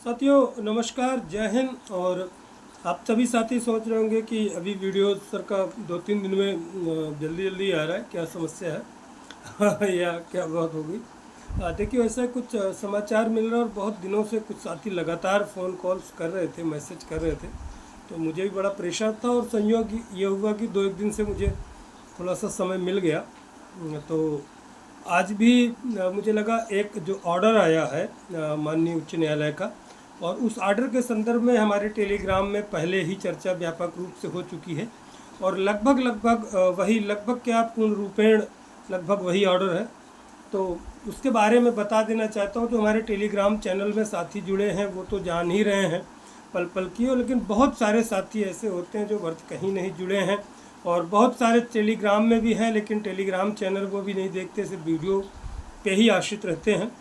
साथियों नमस्कार, जय हिंद। और आप सभी साथी सोच रहे होंगे कि अभी वीडियो सर का 2-3 दिन में जल्दी जल्दी आ रहा है, क्या समस्या है या क्या बात होगी। देखिए ऐसा कुछ समाचार मिल रहा है और बहुत दिनों से कुछ साथी लगातार फ़ोन कॉल्स कर रहे थे, मैसेज कर रहे थे, तो मुझे भी बड़ा प्रेशर था। और संयोग ये हुआ कि 2-1 दिन से मुझे थोड़ा सा समय मिल गया। तो आज भी मुझे लगा एक जो ऑर्डर आया है माननीय उच्च न्यायालय का, और उस ऑर्डर के संदर्भ में हमारे टेलीग्राम में पहले ही चर्चा व्यापक रूप से हो चुकी है और लगभग क्या पूर्ण रूपेण लगभग वही ऑर्डर है। तो उसके बारे में बता देना चाहता हूँ। जो हमारे टेलीग्राम चैनल में साथी जुड़े हैं वो तो जान ही रहे हैं पल पल की, और लेकिन बहुत सारे साथी ऐसे होते हैं जो वर्ष कहीं नहीं जुड़े हैं, और बहुत सारे टेलीग्राम में भी हैं लेकिन टेलीग्राम चैनल को भी नहीं देखते, सिर्फ वीडियो पे ही आश्रित रहते हैं।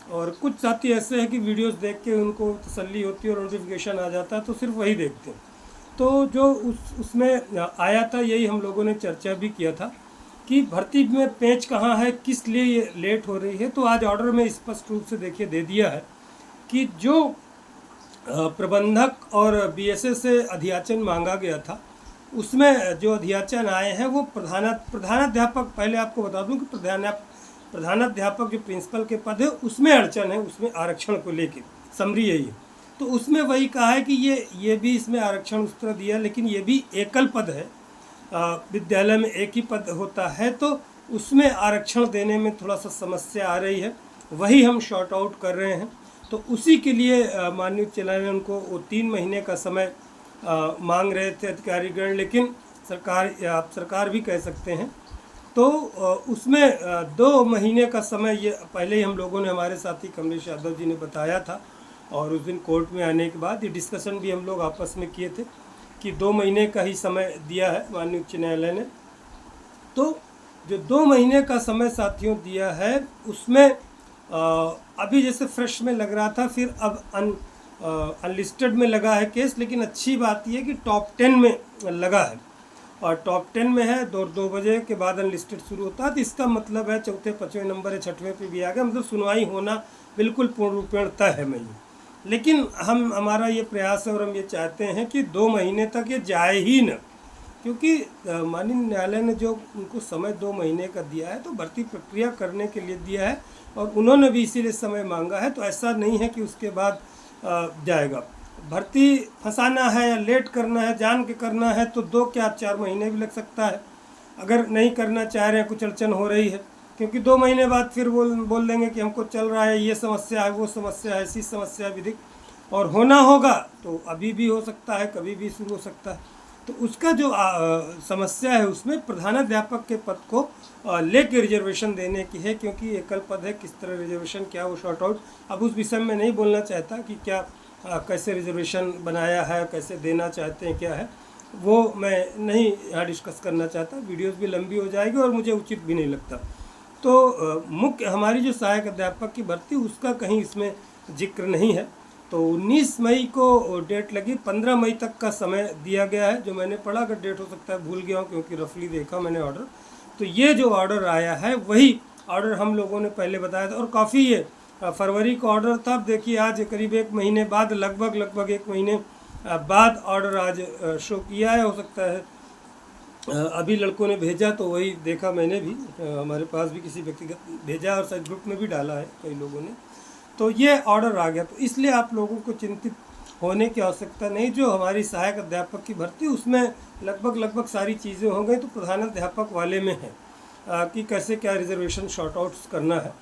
और कुछ साथी ऐसे हैं कि वीडियोस देख के उनको तसल्ली होती है और नोटिफिकेशन आ जाता है तो सिर्फ वही देखते हैं। तो जो उसमें आया था, यही हम लोगों ने चर्चा भी किया था कि भर्ती में पेंच कहाँ है, किस लिए ये लेट हो रही है। तो आज ऑर्डर में स्पष्ट रूप से देखिए दे दिया है कि जो प्रबंधक और बीएसएस से अध्याचन मांगा गया था, उसमें जो अध्याचन आए हैं वो प्रधानाध्यापक, पहले आपको बता दूं कि प्रधानाध्यापक जो प्रिंसिपल के पद है उसमें अड़चन है, उसमें आरक्षण को लेके समरी यही है। तो उसमें वही कहा है कि ये भी इसमें आरक्षण उस तरह दिया, लेकिन ये भी एकल पद है, विद्यालय में एक ही पद होता है, तो उसमें आरक्षण देने में थोड़ा सा समस्या आ रही है, वही हम शॉर्ट आउट कर रहे हैं। तो उसी के लिए माननीय उच्च न्यायालय ने उनको वो 3 महीने का समय मांग रहे थे अधिकारीगण, लेकिन आप सरकार भी कह सकते हैं। तो उसमें 2 महीने का समय ये पहले ही हम लोगों ने, हमारे साथी कमलेश यादव जी ने बताया था, और उस दिन कोर्ट में आने के बाद ये डिस्कशन भी हम लोग आपस में किए थे कि 2 महीने का ही समय दिया है माननीय उच्च न्यायालय ने। तो जो 2 महीने का समय साथियों दिया है उसमें अभी जैसे फ्रेश में लग रहा था, फिर अब अनलिस्टेड में लगा है केस, लेकिन अच्छी बात यह कि टॉप 10 में लगा है, और टॉप 10 में है। 2 बजे के बाद अनलिस्टेड शुरू होता है, तो इसका मतलब है चौथे 5वें नंबर या 6वें पे भी आ गया, मतलब सुनवाई होना बिल्कुल पूर्ण रूपेण तय है नहीं। लेकिन हमारा ये प्रयास है और हम ये चाहते हैं कि 2 महीने तक ये जाए ही न, क्योंकि माननीय न्यायालय ने जो उनको समय 2 महीने का दिया है तो भर्ती प्रक्रिया करने के लिए दिया है, और उन्होंने भी इसीलिए समय मांगा है। तो ऐसा नहीं है कि उसके बाद जाएगा। भर्ती फंसाना है या लेट करना है, जान के करना है, तो 2 क्या 4 महीने भी लग सकता है। अगर नहीं करना चाह रहे हैं, कुछ अड़चन हो रही है, क्योंकि 2 महीने बाद फिर बोल देंगे कि हमको चल रहा है, ये समस्या है, वो समस्या है, ऐसी समस्या विधिक, और होना होगा तो अभी भी हो सकता है, कभी भी शुरू हो सकता है। तो उसका जो समस्या है उसमें प्रधानाध्यापक के पद को लेके रिजर्वेशन देने की है, क्योंकि एकल पद है, किस तरह रिजर्वेशन, क्या वो शॉर्ट आउट। अब उस विषय में नहीं बोलना चाहता कि क्या कैसे रिजर्वेशन बनाया है, कैसे देना चाहते हैं, क्या है, वो मैं नहीं यहाँ डिस्कस करना चाहता, वीडियोस भी लंबी हो जाएगी और मुझे उचित भी नहीं लगता। तो मुख्य हमारी जो सहायक अध्यापक की भर्ती, उसका कहीं इसमें जिक्र नहीं है। तो 19 मई को डेट लगी, 15 मई तक का समय दिया गया है। जो मैंने पढ़ा, अगर डेट हो सकता है भूल गया हूँ, क्योंकि रफली देखा मैंने ऑर्डर। तो ये जो ऑर्डर आया है वही ऑर्डर हम लोगों ने पहले बताया था, और काफ़ी ये फरवरी का ऑर्डर था। अब देखिए आज करीब 1 महीने बाद, लगभग 1 महीने बाद ऑर्डर आज शो किया है। हो सकता है अभी लड़कों ने भेजा तो वही देखा मैंने भी, हमारे पास भी किसी व्यक्तिगत भेजा और शायद ग्रुप में भी डाला है कई लोगों ने। तो ये ऑर्डर आ गया, तो इसलिए आप लोगों को चिंतित होने की आवश्यकता नहीं। जो हमारी सहायक अध्यापक की भर्ती, उसमें लगभग सारी चीज़ें हो गई। तो प्रधानाध्यापक वाले में है कि कैसे क्या रिजर्वेशन शॉर्ट आउट्स करना है,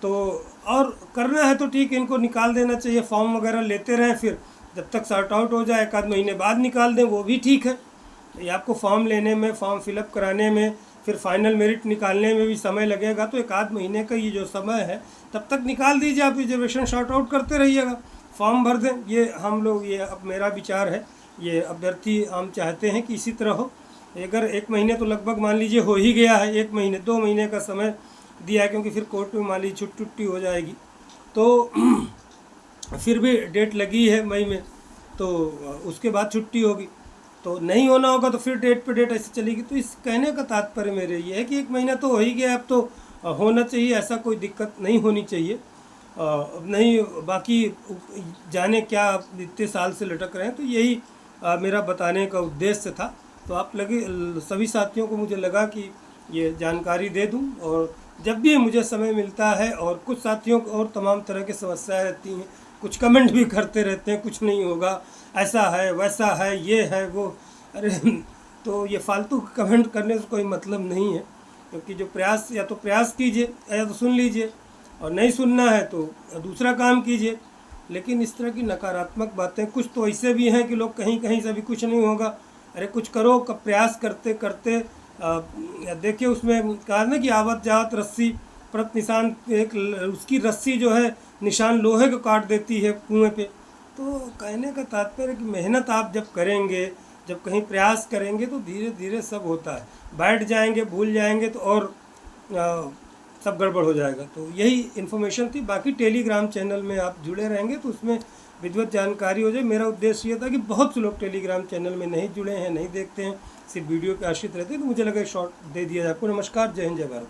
तो और करना है तो ठीक है, इनको निकाल देना चाहिए। फॉर्म वगैरह लेते रहें, फिर जब तक शॉर्ट आउट हो जाए 1 आध महीने बाद निकाल दें, वो भी ठीक है। ये आपको फॉर्म लेने में, फॉर्म फिलअप कराने में, फिर फाइनल मेरिट निकालने में भी समय लगेगा, तो 1 आध महीने का ये जो समय है तब तक निकाल दीजिए, आप रिजर्वेशन शॉर्ट आउट करते रहिएगा, फॉर्म भर दें। ये हम लोग, ये अब मेरा विचार है, ये अभ्यर्थी हम चाहते हैं कि इसी तरह हो। अगर 1 महीने तो लगभग मान लीजिए हो ही गया है, 1 महीने 2 महीने का समय दिया है, क्योंकि फिर कोर्ट में मान लीजिए छुट्टी हो जाएगी, तो फिर भी डेट लगी है मई में, तो उसके बाद छुट्टी होगी, तो नहीं होना होगा तो फिर डेट पे डेट ऐसे चलेगी। तो इस कहने का तात्पर्य मेरे ये है कि 1 महीना तो हो ही गया, अब तो होना चाहिए, ऐसा कोई दिक्कत नहीं होनी चाहिए। नहीं बाकी जाने क्या आप इतने साल से लटक रहे हैं, तो यही मेरा बताने का उद्देश्य था। तो आप लगे सभी साथियों को मुझे लगा कि ये जानकारी दे दूं, और जब भी मुझे समय मिलता है, और कुछ साथियों को और तमाम तरह की समस्याएं रहती हैं, कुछ कमेंट भी करते रहते हैं कुछ नहीं होगा, ऐसा है वैसा है ये है वो, अरे तो ये फालतू कमेंट करने से कोई मतलब नहीं है, क्योंकि जो प्रयास, या तो प्रयास कीजिए या तो सुन लीजिए, और नहीं सुनना है तो दूसरा काम कीजिए। लेकिन इस तरह की नकारात्मक बातें कुछ तो ऐसे भी हैं कि लोग कहीं कहीं से भी कुछ नहीं होगा, अरे कुछ करो, प्रयास करते करते देखिए उसमें कहा ना कि आवत जावत रस्सी प्रत निशान, एक उसकी रस्सी जो है निशान लोहे को काट देती है कुएं पे। तो कहने का तात्पर्य कि मेहनत आप जब करेंगे, जब कहीं प्रयास करेंगे, तो धीरे धीरे सब होता है। बैठ जाएंगे, भूल जाएंगे, तो और सब गड़बड़ हो जाएगा। तो यही इन्फॉर्मेशन थी। बाकी टेलीग्राम चैनल में आप जुड़े रहेंगे तो उसमें विधिवत जानकारी हो जाए। मेरा उद्देश्य ये था कि बहुत से लोग टेलीग्राम चैनल में नहीं जुड़े हैं, नहीं देखते हैं, सिर्फ वीडियो पे आश्रित रहते हैं, तो मुझे लगा शॉर्ट दे दिया जाए आपको। नमस्कार, जय हिंद, जय भारत।